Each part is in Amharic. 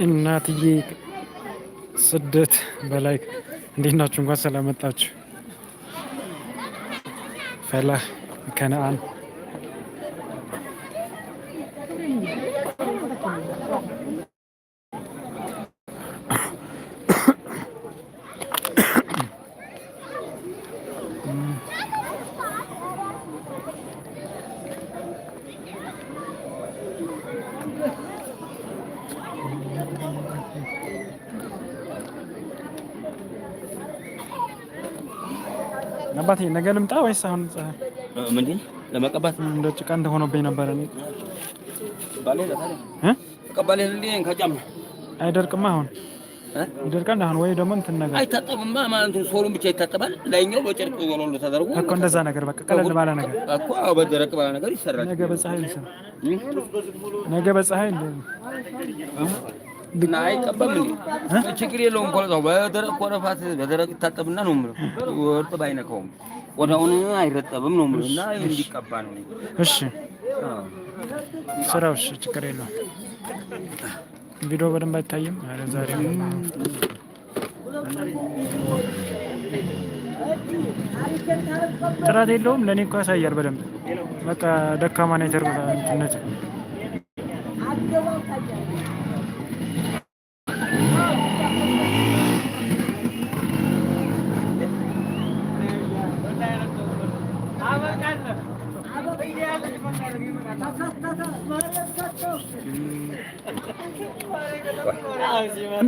እናትዬ ስደት በላይ እንዴት ናችሁ? እንኳን ሰላም መጣችሁ። ፈላህ ከነአን አባቴ ነገ ልምጣ ወይስ አሁን? ምንድን ለመቀባት እንደ ጭቃ እንደሆነብኝ ነበር። አይደርቅማ አሁን ይደርቃል አሁን ወይ ደግሞ እንትን ነገር አይታጠብማ ማለት ሶሉን ብቻ ይታጠባል። ላይኛው በጨርቅ ወለሉ ተደርጎ እኮ እንደዛ ነገር በቃ ቀለል ባለ ነገር እኮ በደረቅ ባለ ነገር ይሰራል። ነገ በፀሐይ ይሰራል። ነገ በፀሐይ እና አይቀባም እንዴ? ችግር የለውም። ቆለጣው በደረቅ ኮረፋት በደረቅ ይታጠብና ነው የምለው። እርጥብ አይነካውም። ቆዳውን አይረጠብም ነው የምለው። እና እንዲቀባ ነው። እሺ ስራው እሺ፣ ችግር የለውም። ቪዲዮ በደንብ አይታይም። አረ ዛሬ ጥራት የለውም። ለኔ እኮ ያሳያል በደንብ። በቃ ደካማ ነው የተርበታነት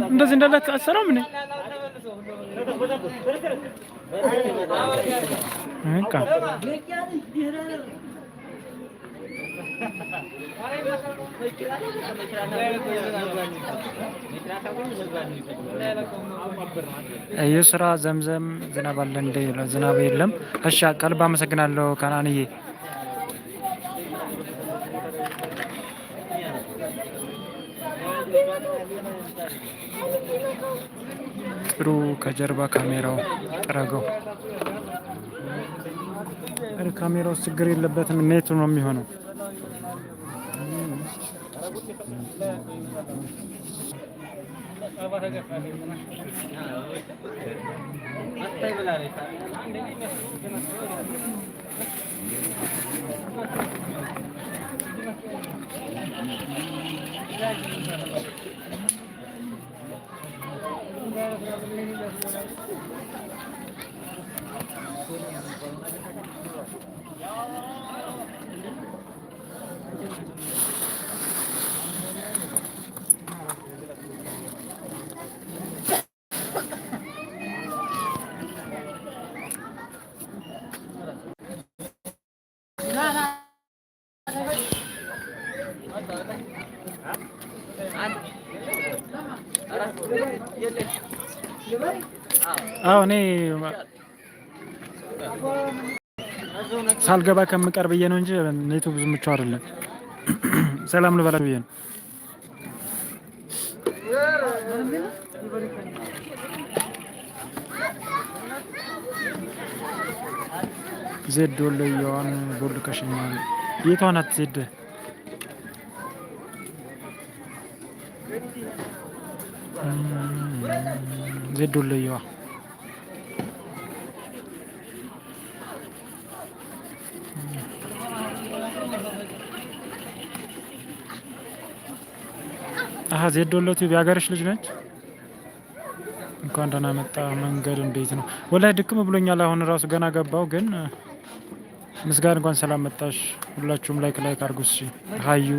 እንደዚህ እንዳለ አሰራም ምን እንካ የስራ ዘምዘም ዝናብ አለ እንደ ዝናብ የለም። እሺ ከልብ አመሰግናለሁ ከናንዬ። ጥሩ ከጀርባ ካሜራው ጥረገው። ካሜራው ችግር የለበትም። ኔቱ ነው የሚሆነው። አዎ እኔ ሳልገባ ከምቀር ብዬ ነው እንጂ ኔቱ ብዙ ምቹ አይደለም። ሰላም ልበላ ብዬ ነው። ዜድ ወሎየዋን ቦል ከሽኛል። የቷ ናት ዜድ? ዜድ ወሎየዋ ዜድ ወሎቱ የሀገርሽ ልጅ ነች። እንኳን ደህና መጣ። መንገድ እንዴት ነው? ወላሂ ድክም ብሎኛል። አሁን ራሱ ገና ገባው። ግን ምስጋና እንኳን ሰላም መጣሽ። ሁላችሁም ላይክ አድርጉ። እሺ ሀዩ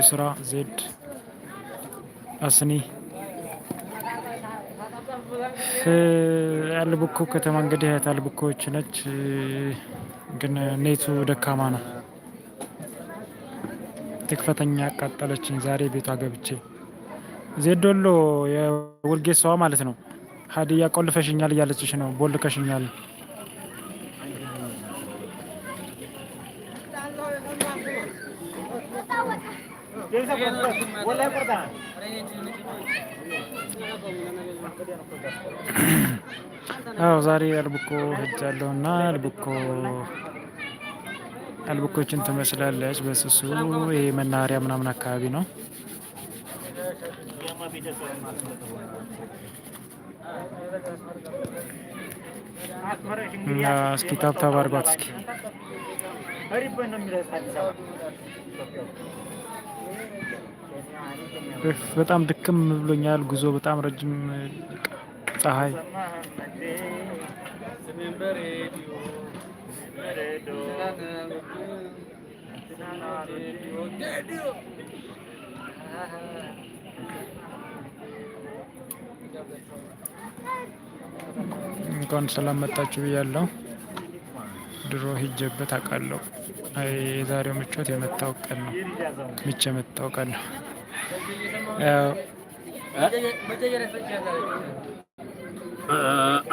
ስራ ዜድ አስኒ አልቡኮ ከተማ እንግዲህ አልቡኮች ነች። ግን ኔቱ ደካማ ነው። ትክፈተኛ አቃጠለችኝ ዛሬ ቤቷ ገብቼ። ዜዶሎ የውልጌሳዋ ማለት ነው። ሀዲያ ቆልፈሽኛል እያለችሽ ነው። ቦልከሽኛል። አዎ ዛሬ አልቡኮ ሄጃለሁ እና አልቡኮችን ትመስላለች በስሱ። ይሄ መናኸሪያ ምናምን አካባቢ ነው። እስኪ ታብታብ አድርጓት እስኪ። በጣም ድክም ብሎኛል። ጉዞ በጣም ረጅም ፀሐይ እንኳን ሰላም መጣችሁ ብያለሁ። ድሮ ሂጄበት አውቃለሁ። የዛሬው ምቾት የመጣው ቀን ነው። ምች የመጣው ቀን ነው።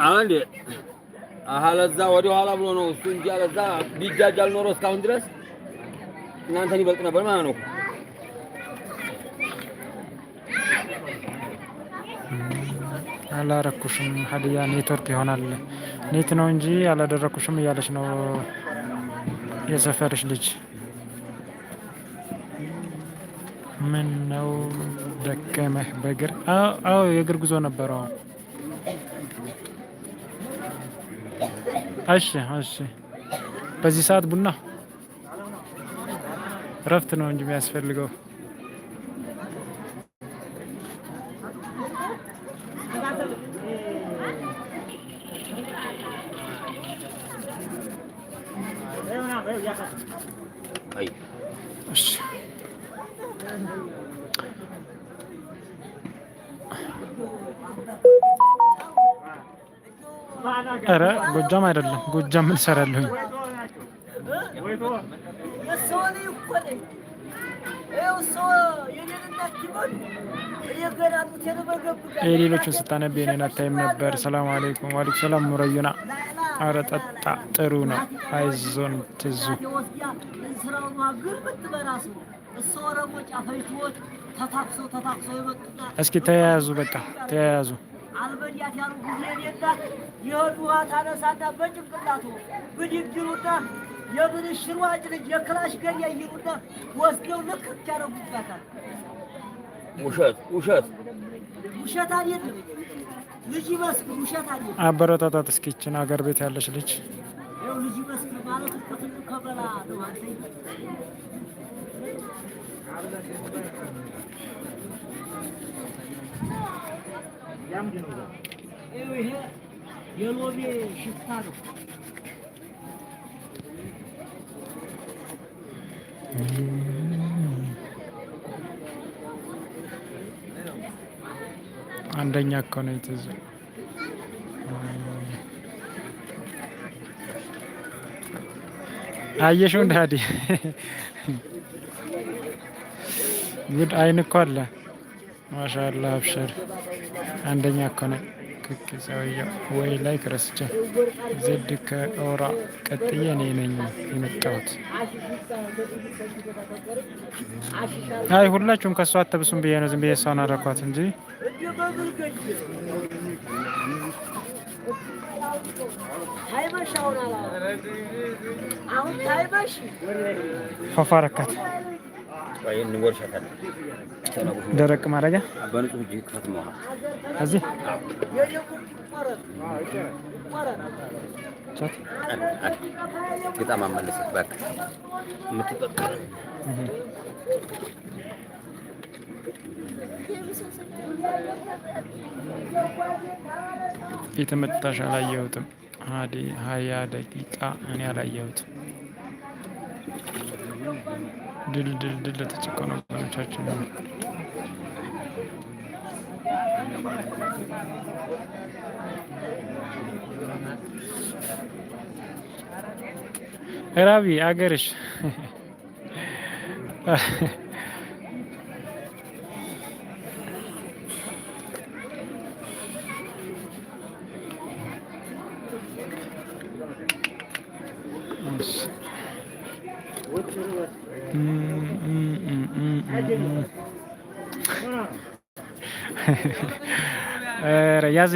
አንድ አለዛ ወደ ኋላ ብሎ ነው እሱ እንጂ አለዛ ቢጃጃል ኖሮ እስካሁን ድረስ እናንተን ይበልጥ ነበር ማለት ነው። አላረኩሽም ሀዲያ ኔትወርክ ይሆናል ኔት ነው እንጂ አላደረኩሽም እያለች ነው የሰፈርሽ ልጅ። ምን ነው ደከመህ በእግር? አዎ የእግር ጉዞ ነበረው። እሺ በዚህ ሰዓት ቡና እረፍት ነው እንጂ የሚያስፈልገው። ኧረ ጎጃም አይደለም። ጎጃም ምን እሰራለሁኝ? ሌሎቹን ስታነብ የኔን አታይም ነበር። ሰላም አለይኩም። ዋሊኩም ሰላም ሙረዩና። አረ ጠጣ ጥሩ ነው። አይዞን ትዙ። እስኪ ተያያዙ፣ በቃ ተያያዙ። አልበዲያት ያሉ ጊዜ የሌላት የህዱ ውሃ ታነሳና በጭንቅላቱ ብድግሩና የብልሽር ዋጭ ልጅ የክላሽ ገኛ ይሉና ወስደው ልክክ ያደረጉባታል። ውሸት አይደለም። ልጅ ይመስክር፣ ውሸት አይደለም። አበረታታት እስኪ ይችን አገር ቤት ያለች ልጅ ያው ልጅ ይመስክር ማለት ከትልቅ ከበላ ነው። ይሄ የሎቤ ሽፍታ ነው። አንደኛ እኮ ነው የተዘ አየሽው እንደ ሀዲ ጉድ አይን እኮ አለ። ማሻአላህ አብሽር። አንደኛ እኮ ነው ሰውዬው። ወይ ላይ ክርስቸ ዜድ ከኦራ ቀጥዬ እኔ ነኝ የመጣሁት። አይ ሁላችሁም ከሷ አትብሱም ብዬ ነው ዝም ብዬ እሷን አደረኳት እንጂ ፋፋረካት ደረቅ ማድረጊያ እዚህ በጣም አመለሰ በቃ የተመታሽ አላየሁትም። ሀዲ 20 ደቂቃ እኔ አላየሁትም። ድል ለተጨቆኑ ወገኖቻችን ነው። ራቢ አገርሽ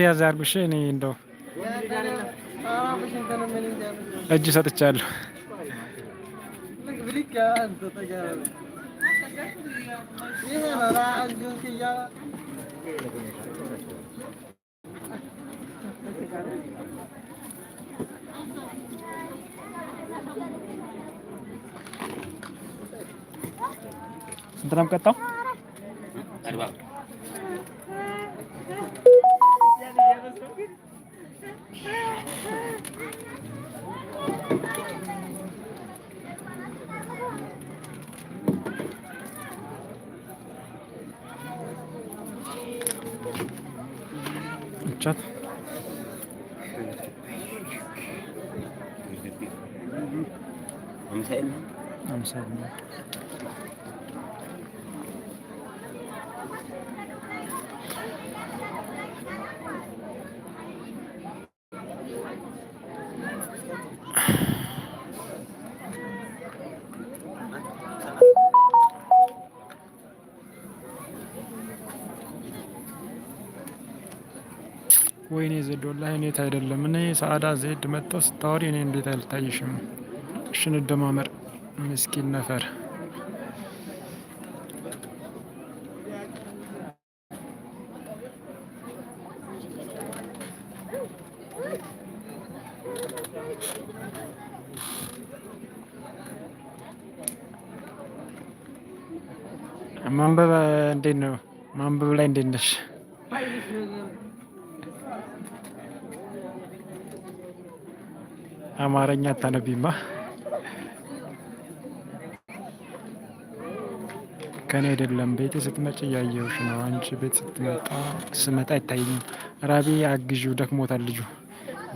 ያዝ አርጉሽ። እኔ እንደው እጅ ሰጥቻለሁ። ስንት ነው የምቀጣው? ቻት አምሳል ወይኔ ዜድ ወላሂ እኔት አይደለም እኔ ሰዓዳ ዜድ መጣው ስታወሪ እኔ እንዴት አልታይሽም? እሽን ደማመር ምስኪን ነፈር ማንበብ እንዴት ነው? ማንበብ ላይ እንዴት ነሽ? አማርኛ አታነቢማ? ከኔ አይደለም ቤቴ ስትመጪ እያየሁሽ ነው። አንቺ ቤት ስመጣ አይታየኝም። ራቢ አግዢው ደክሞታል ልጁ።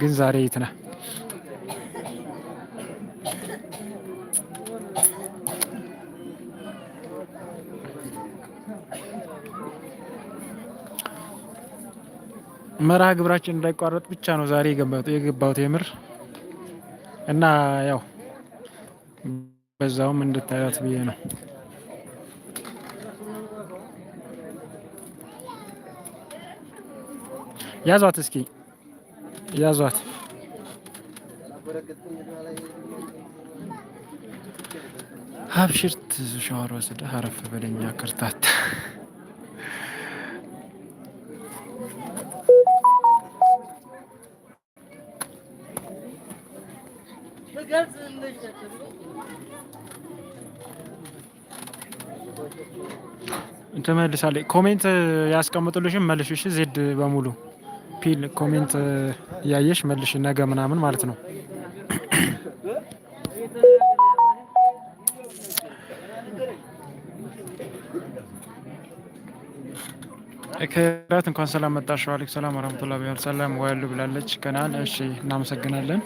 ግን ዛሬ የት ነህ? መርሃ ግብራችን እንዳይቋረጥ ብቻ ነው ዛሬ የገባሁት የምር እና ያው በዛውም እንድታያት ብዬ ነው። ያዟት እስኪ ያዟት። ሀብሽርት ሻወር ወስደህ አረፍ በለኛ ክርታት ትመልሳለች። ኮሜንት ያስቀምጡልሽም መልሽ። እሺ ዜድ በሙሉ ፒል ኮሜንት እያየሽ መልሽ። ነገ ምናምን ማለት ነው። ከራት እንኳን ሰላም መጣሽ። ወአለይኩም ሰላም ወራህመቱላሂ ወበረካቱህ። ሰላም ዋሉ ብላለች ከናን። እሺ እናመሰግናለን።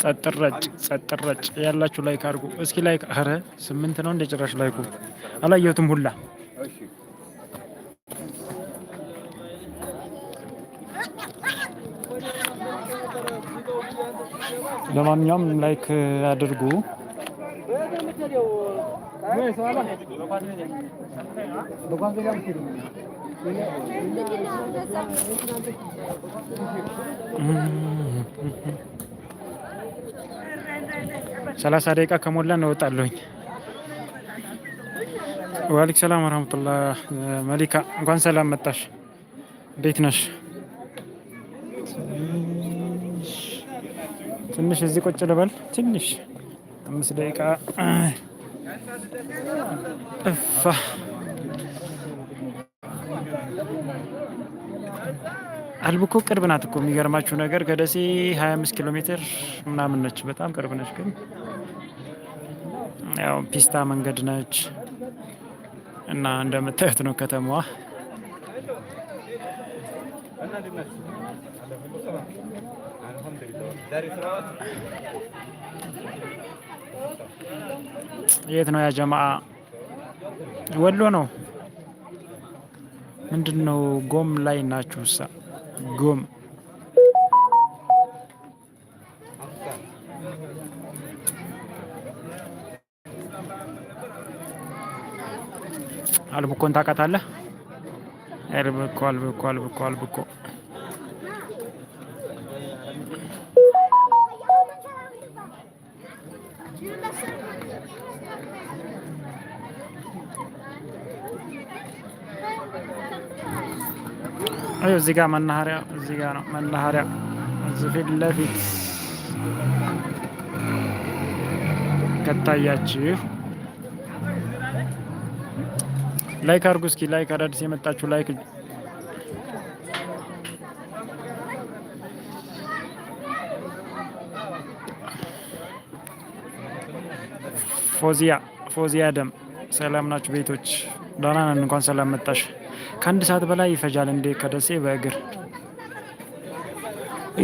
ጸጥረጭ ያላችሁ ላይክ አድርጉ እስኪ። ላይክ ኧረ 8 ነው እንደ ጭራሽ ላይኩ አላየሁትም ሁላ። ለማንኛውም ላይክ አድርጉ። ሰላሳ ደቂቃ ከሞላ እንወጣለሁኝ። ወአለይኩም ሰላም ወራህመቱላህ። መሊካ እንኳን ሰላም መጣሽ። እንዴት ነሽ? ትንሽ እዚህ ቁጭ ልበል ትንሽ 5 ደቂቃ እፋ አልብኮ ቅርብ ናት እኮ የሚገርማችሁ ነገር ከደሴ 25 ኪሎ ሜትር ምናምን ነች። በጣም ቅርብ ነች። ግን ያው ፒስታ መንገድ ነች እና እንደምታዩት ነው ከተማዋ። የት ነው ያ ጀማአ? ወሎ ነው። ምንድነው ጎም ላይ ናችሁሳ? ጎም አልብኮን ታውቃታለህ? አልብኮ አዩ እዚህ ጋር መናኸሪያ፣ እዚህ ጋር ነው መናኸሪያ፣ እዚህ ፊት ለፊት ከታያችሁ ላይክ አድርጉ እስኪ። ላይክ አዳዲስ የመጣችሁ ላይክ ፎዚያ ደም ሰላም ናችሁ ቤቶች? ደህና ነን። እንኳን ሰላም መጣሽ። ከአንድ ሰዓት በላይ ይፈጃል እንዴ ከደሴ በእግር?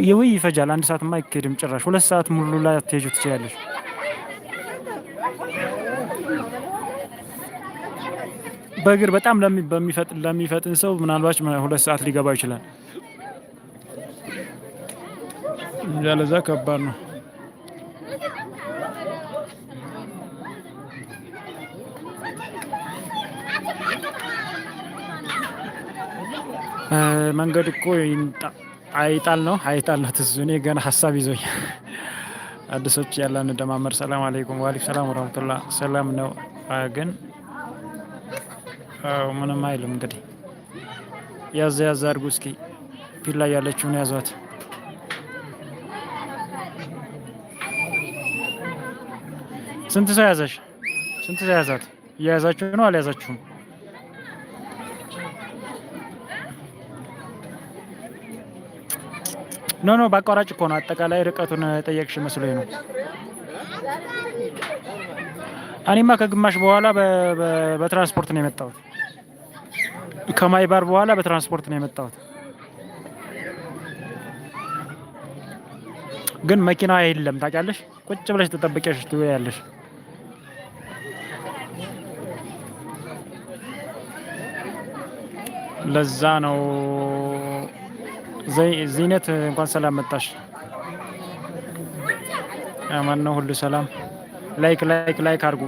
ይውይ ይፈጃል። አንድ ሰዓትማ አይካሄድም ጭራሽ። 2 ሰዓት ሙሉ ላይ አትሄጁ ትችያለሽ። በእግር በጣም ለሚፈጥን ሰው ምናልባት 2 ሰዓት ሊገባ ይችላል። ያለዛ ከባድ ነው። መንገድ እኮ አይጣል ነው ትዝ። እኔ ገና ሀሳብ ይዞኝ አዲሶች ያለን ደማመር። ሰላም አለይኩም። ወአለይኩም ሰላም ወራህመቱላህ። ሰላም ነው ግን ምንም አይልም። እንግዲህ ያዝ አድርጉ እስኪ። ፊት ላይ ያለችውን ያዟት። ስንት ሰው ያዘሽ? ስንት ሰው ያዛት? እየያዛችሁ ነው አልያዛችሁም? ኖ በአቋራጭ እኮ ነው። አጠቃላይ ርቀቱን ጠየቅሽ መስሎኝ ነው። እኔማ ከግማሽ በኋላ በትራንስፖርት ነው የመጣሁት። ከማይባር በኋላ በትራንስፖርት ነው የመጣሁት። ግን መኪና የለም ታውቂያለሽ። ቁጭ ብለሽ ተጠብቀሽ ትያለሽ። ለዛ ነው። ዚነት እንኳን ሰላም መጣሽ። አማን ነው ሁሉ ሰላም። ላይክ አድርጉ።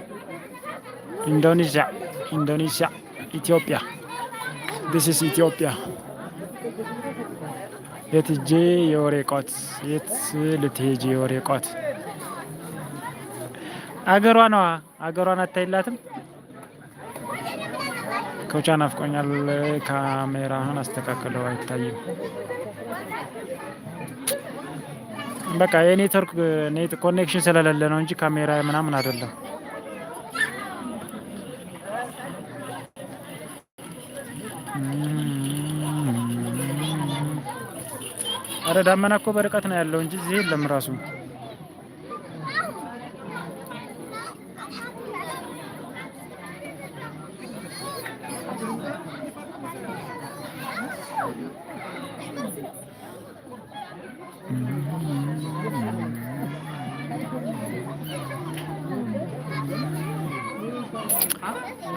ኢንዶኔሲያ ኢትዮጵያ this is ኢትዮጵያ። የት ሂጄ የወሬ ቋት? የት ልትሄጂ የወሬ ቋት? አገሯ ነዋ። አገሯን አታይላትም? ኮቻ ናፍቆኛል። ካሜራህን አስተካክለው አይታይም። በቃ የኔትወርክ ኮኔክሽን ስለሌለ ነው እንጂ ካሜራ ምናምን አይደለም። አረ ዳመና እኮ በርቀት ነው ያለው እንጂ እዚህ የለም ራሱ።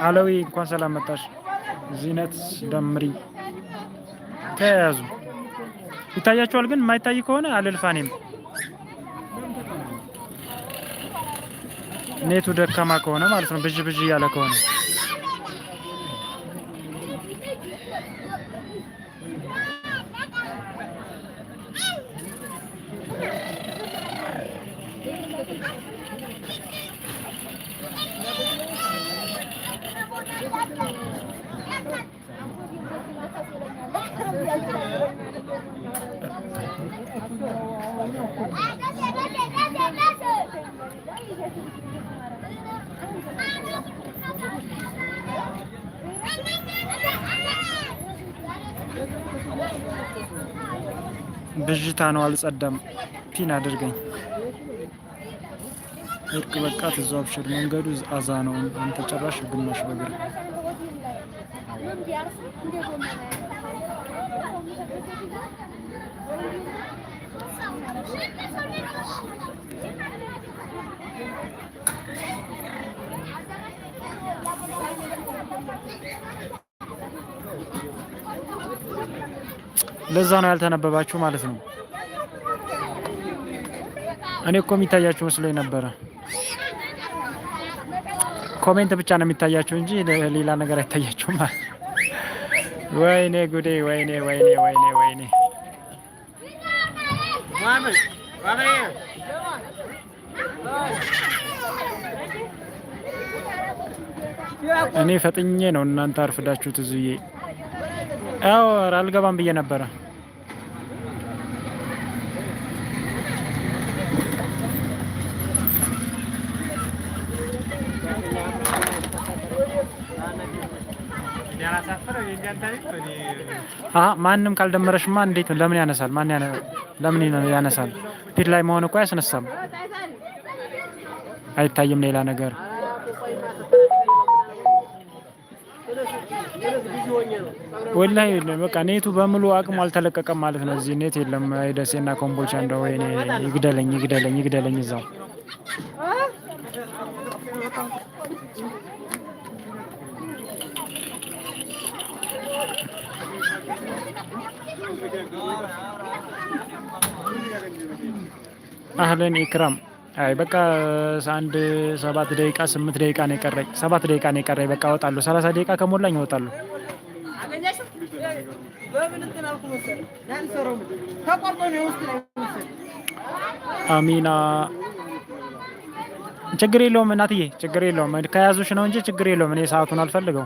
አለዊ እንኳን ሰላም መጣሽ። ዚነት ደምሪ ተያዙ። ይታያቸዋል ግን የማይታይ ከሆነ አልልፋኔም። ኔቱ ደካማ ከሆነ ማለት ነው፣ ብዥ እያለ ከሆነ ብዥታ ነው። አልጸዳም። ፒን አድርገኝ። እርቅ በቃ ትዞ አብሽር። መንገዱ አዛ ነው። አንተ ጨራሽ ግማሽ በግር ለዛ ነው ያልተነበባችሁ ማለት ነው። እኔ እኮ የሚታያችሁ መስሎኝ ነበረ። ኮሜንት ብቻ ነው የሚታያቸው እንጂ ሌላ ነገር አይታያቸውም። ወይኔ ጉዴ! ወይኔ ወይኔ ወይኔ ወይኔ! እኔ ፈጥኜ ነው እናንተ አርፍዳችሁት እዙዬ። ያው አልገባም ብዬ ነበረ። ማንም ካልደመረሽማ እንዴት ለምን ያነሳል? ለምን ያነሳል? ፊት ላይ መሆን እኮ አያስነሳም። አይታይም ሌላ ነገር። ወላሂ በቃ ኔቱ በሙሉ አቅሙ አልተለቀቀም ማለት ነው። እዚህ ኔት የለም። ደሴና ኮምቦልቻ እንደው ወይኔ ይግደለኝ ይግደለኝ ይግደለኝ እዛው አህለን ኢክራም። አይ በቃ 7 ደቂቃ 8 ደቂቃ ነው የቀረኝ። 7 ደቂቃ ነው የቀረኝ። በቃ እወጣለሁ። 30 ደቂቃ ከሞላኝ እወጣለሁ። አሚና ችግር የለውም እናትዬ፣ ችግር የለውም። ከያዙሽ ነው እንጂ ችግር የለውም። እኔ ሰዓቱን አልፈልገው።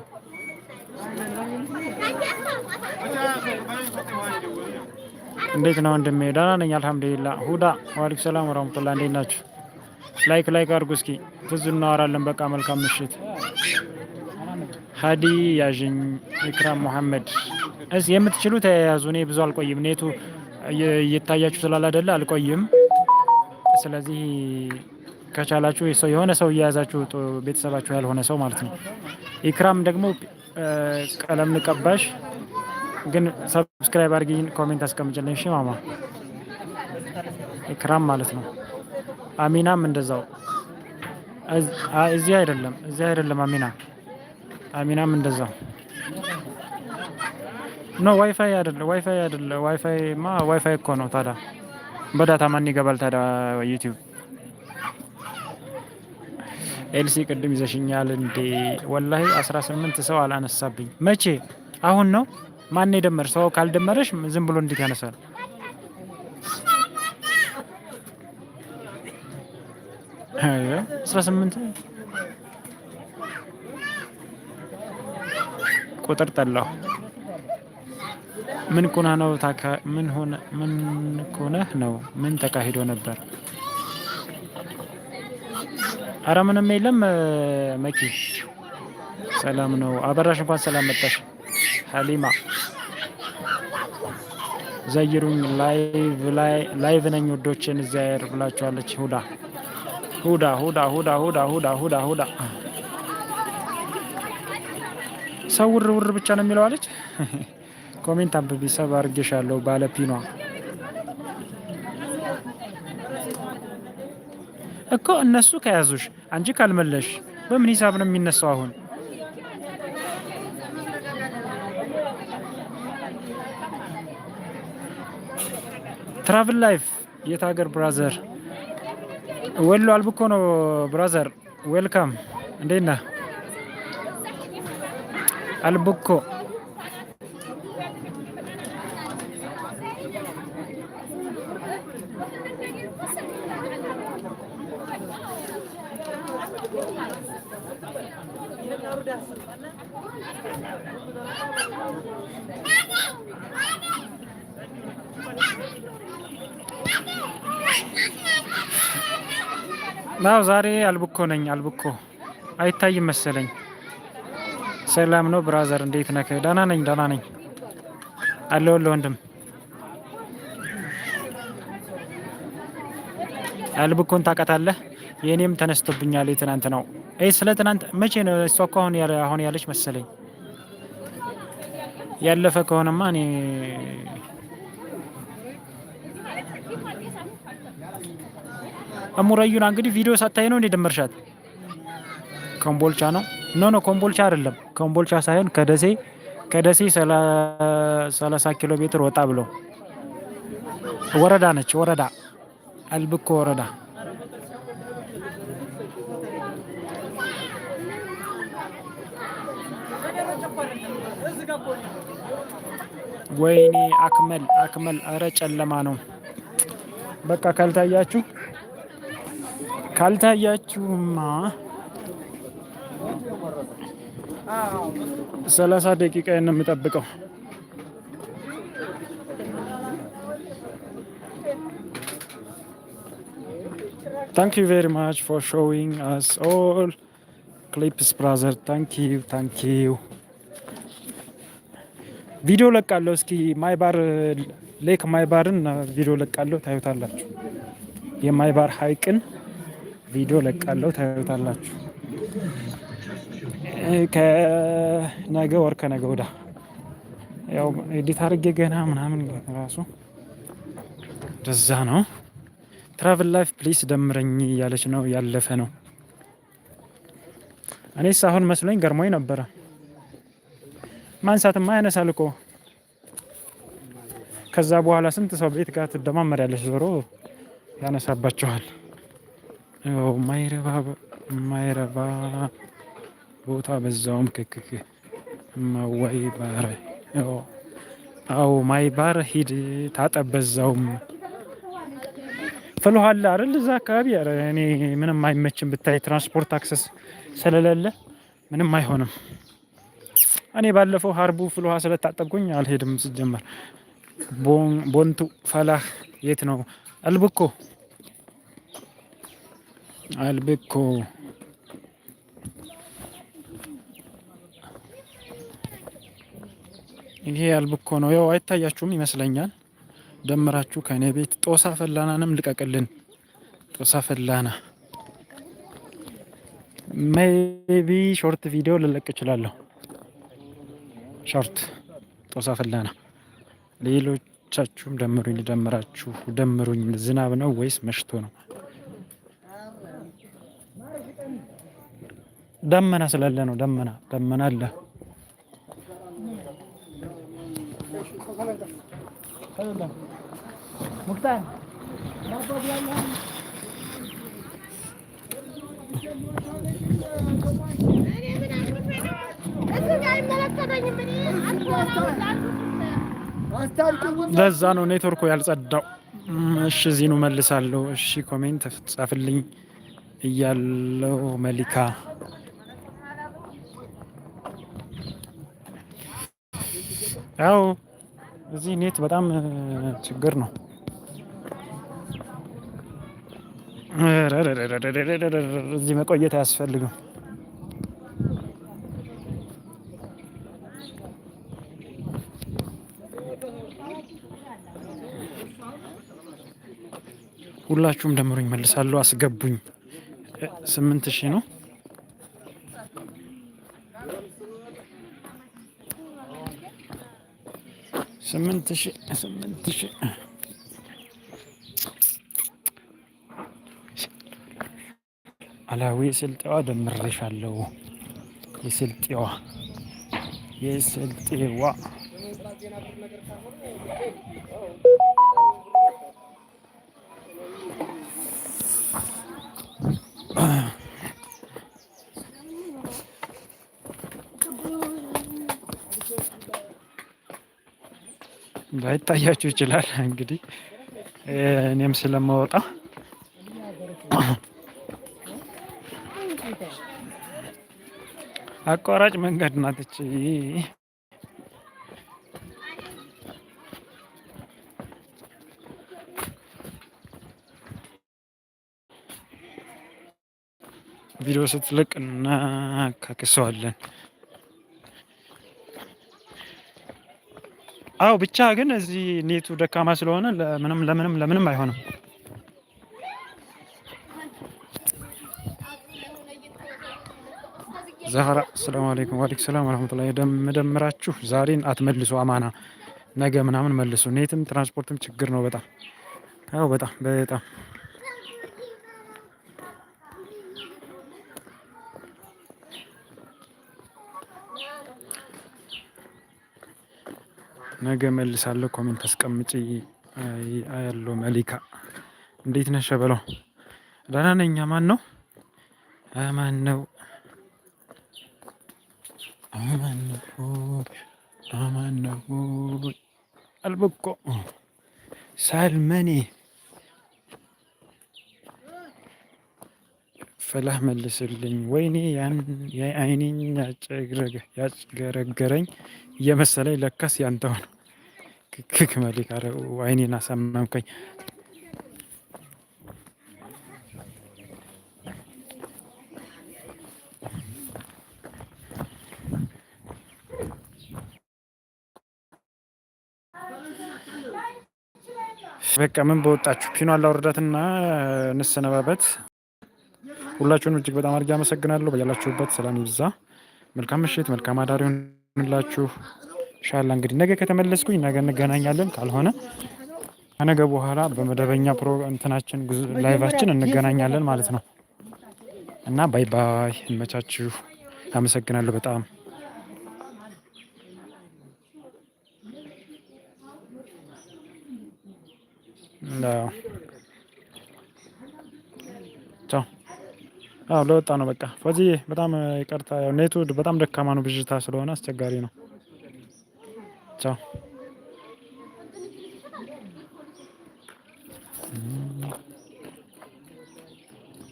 እንዴት ነው ወንድሜ? ደህና ነኝ አልሐምዱሊላህ። ሁዳ ወአለይኩም ሰላም ወራህመቱላህ። እንዴት ናችሁ? ላይክ አድርጉ እስኪ። ብዙ እናወራለን። በቃ መልካም ምሽት። ሀዲ ያዥኝ ኢክራም መሐመድ። እዚህ የምትችሉ ተያያዙ። እኔ ብዙ አልቆይም። ኔቱ እየታያችሁ ስላላደለ አልቆይም። ስለዚህ ከቻላችሁ የሆነ ሰው እየያዛችሁ ቤተሰባችሁ ያልሆነ ሰው ማለት ነው። ኢክራም ደግሞ ቀለም ንቀባሽ ግን ሰብስክራይብ አድርጊኝ፣ ኮሜንት አስቀምጭልኝ። እሺ ማማ ኢክራም ማለት ነው። አሚናም እንደዛው። እዚህ አይደለም አሚናም እንደዛው። ኖ ዋይፋይ አይደለም። ዋይፋይ እኮ ነው። ታዲያ በዳታ ማን ይገባል ታዲያ ዩቲዩብ? ኤልሲ ቅድም ይዘሽኛል እንዴ? ወላሂ 18 ሰው አላነሳብኝ። መቼ? አሁን ነው። ማን የደመር? ሰው ካልደመረሽ ዝም ብሎ እንዴት ያነሳል? አይ 18 ቁጥር ጠላሁ። ምን ኩነህ ነው? ምን ተካሂዶ ነበር? አረ ምንም የለም። መኪ ሰላም ነው። አበራሽ እንኳን ሰላም መጣሽ። ሀሊማ ዘይሩኝ ላይቭ ነኝ ውዶችን እዚያ ያር ብላችኋለች። ሁዳ ሰው ውር ብቻ ነው የሚለው አለች። ኮሜንት አንብቢ። ሰብ አድርጌሻለሁ ባለ ፒኗ እኮ እነሱ ከያዙሽ አንቺ ካልመለሽ በምን ሂሳብ ነው የሚነሳው? አሁን ትራቭል ላይፍ የት ሀገር ብራዘር? ወሎ አልብኮ ነው ብራዘር። ዌልካም። እንዴት ነህ? አልብኮ ናው ዛሬ አልብኮ ነኝ። አልብኮ አይታይም መሰለኝ። ሰላም ነው ብራዘር፣ እንዴት ነህ? ደህና ነኝ አለሁልህ ወንድም። አልብኮን ታውቃታለህ? የእኔም ተነስቶብኛል። የትናንት ነው። ስለ ትናንት መቼ ነው? እሷ እኮ አሁን ያለች መሰለኝ። ያለፈ ከሆነማ እኔ አሙራዩና እንግዲህ ቪዲዮ ሳታይ ነው እንደ ደመርሻት። ኮምቦልቻ ነው? ኖ ኮምቦልቻ አይደለም። ኮምቦልቻ ሳይሆን ከደሴ 30 ኪሎ ሜትር ወጣ ብሎ ወረዳ ነች። ወረዳ አልብኮ ወረዳ። ወይኔ አክመል አረ ጨለማ ነው። በቃ ካልታያችሁማ 30 ደቂቃ ነው የምጠብቀው። Thank you very much for showing us all clips brother. Thank you. ቪዲዮ ለቃለሁ። እስኪ ማይባር ሌክ ማይባርን ቪዲዮ ለቃለሁ፣ ታዩታላችሁ። የማይባር ሐይቅን ቪዲዮ ለቃለሁ፣ ታዩታላችሁ። ከነገ ወር ከነገ ወዳ ያው ኤዲት አድርጌ ገና ምናምን ራሱ ደዛ ነው። ትራቭል ላይፍ ፕሊስ ደምረኝ እያለች ነው። ያለፈ ነው። እኔስ አሁን መስሎኝ ገርሞኝ ነበረ። ማንሳትማ ያነሳል እኮ። ከዛ በኋላ ስንት ሰው ቤት ጋር ትደማመር ያለች ዞሮ ያነሳባችኋል። ማይረባ ቦታ በዛውም ክክክ ማይባር ማይባር ሂድ ታጠብ በዛውም ፍልውሃ አይደል እዛ አካባቢ። ኧረ እኔ ምንም አይመችም ብታይ፣ ትራንስፖርት አክሰስ ስለሌለ ምንም አይሆንም። እኔ ባለፈው ሀርቡ ፍልውሃ ስለታጠብኩኝ አልሄድም። ሲጀመር ቦንቱ ፈላህ የት ነው? አልብኮ ይሄ አልብኮ ነው። ያው አይታያችሁም ይመስለኛል። ደምራችሁ ከኔ ቤት ጦሳ ፈላናንም ልቀቅልን። ጦሳ ፈላና ሜቢ ሾርት ቪዲዮ ልለቅ እችላለሁ። ሾርት ጦሳ ፈላና። ሌሎቻችሁም ደምሩኝ፣ ልደምራችሁ። ደምሩኝ። ዝናብ ነው ወይስ መሽቶ ነው? ደመና ስላለ ነው። ደመና አለ። ሙክታር ለዛ ነው ኔትወርኩ ያልጸዳው። እሺ ዚኑ መልሳለሁ። እሺ ኮሜንት ጻፍልኝ እያለው መሊካ ያው እዚህ ኔት በጣም ችግር ነው። እዚህ መቆየት አያስፈልግም። ሁላችሁም ደምሩኝ መልሳለሁ። አስገቡኝ። 8000 ነው። ስምንት ሺህ አላዊ የስልጤዋ ደምሬሻለሁ። የስልጤዋ ላይታያችሁ ይችላል። እንግዲህ እኔም ስለማወጣ አቋራጭ መንገድ ናት እቺ። ቪዲዮ ስትለቅ እናካክሰዋለን። አው ብቻ ግን እዚህ ኔቱ ደካማ ስለሆነ ለምንም አይሆንም። ዛህራ ሰላም አለይኩም። ወአለይኩም ሰላም ወራህመቱላሂ። ደምራችሁ ዛሬን አትመልሱ፣ አማና ነገ ምናምን መልሱ። ኔትም ትራንስፖርትም ችግር ነው በጣም አው በጣም ነገ መልሳለሁ። ኮሜንት አስቀምጪ አያለው። መሊካ እንዴት ነሽ በለው። ደህና ነኝ። ማን ነው? አማን ነው አልበቆ ሳልመኔ ፈላህ መልስልኝ። ወይኔ አይኔን ያጭገረገረኝ እየመሰለኝ ለካስ ያንተውን ክክ መሊክ አረ አይኔን አሳመምከኝ። በቃ ምን በወጣችሁ ፒኗን ላውርዳትና እንሰነባበት። ሁላችሁንም እጅግ በጣም አድርጌ አመሰግናለሁ። በያላችሁበት ሰላም ይብዛ። መልካም ምሽት፣ መልካም አዳር ይሁንላችሁ። ኢንሻአላህ እንግዲህ ነገ ከተመለስኩኝ ነገ እንገናኛለን። ካልሆነ ከነገ በኋላ በመደበኛ እንትናችን ላይቫችን እንገናኛለን ማለት ነው እና ባይ ባይ። ይመቻችሁ። አመሰግናለሁ በጣም ቻው። ለወጣ ነው በቃ ፎዚዬ፣ በጣም ይቅርታ። ኔቱ በጣም ደካማ ነው፣ ብዥታ ስለሆነ አስቸጋሪ ነው። ቻው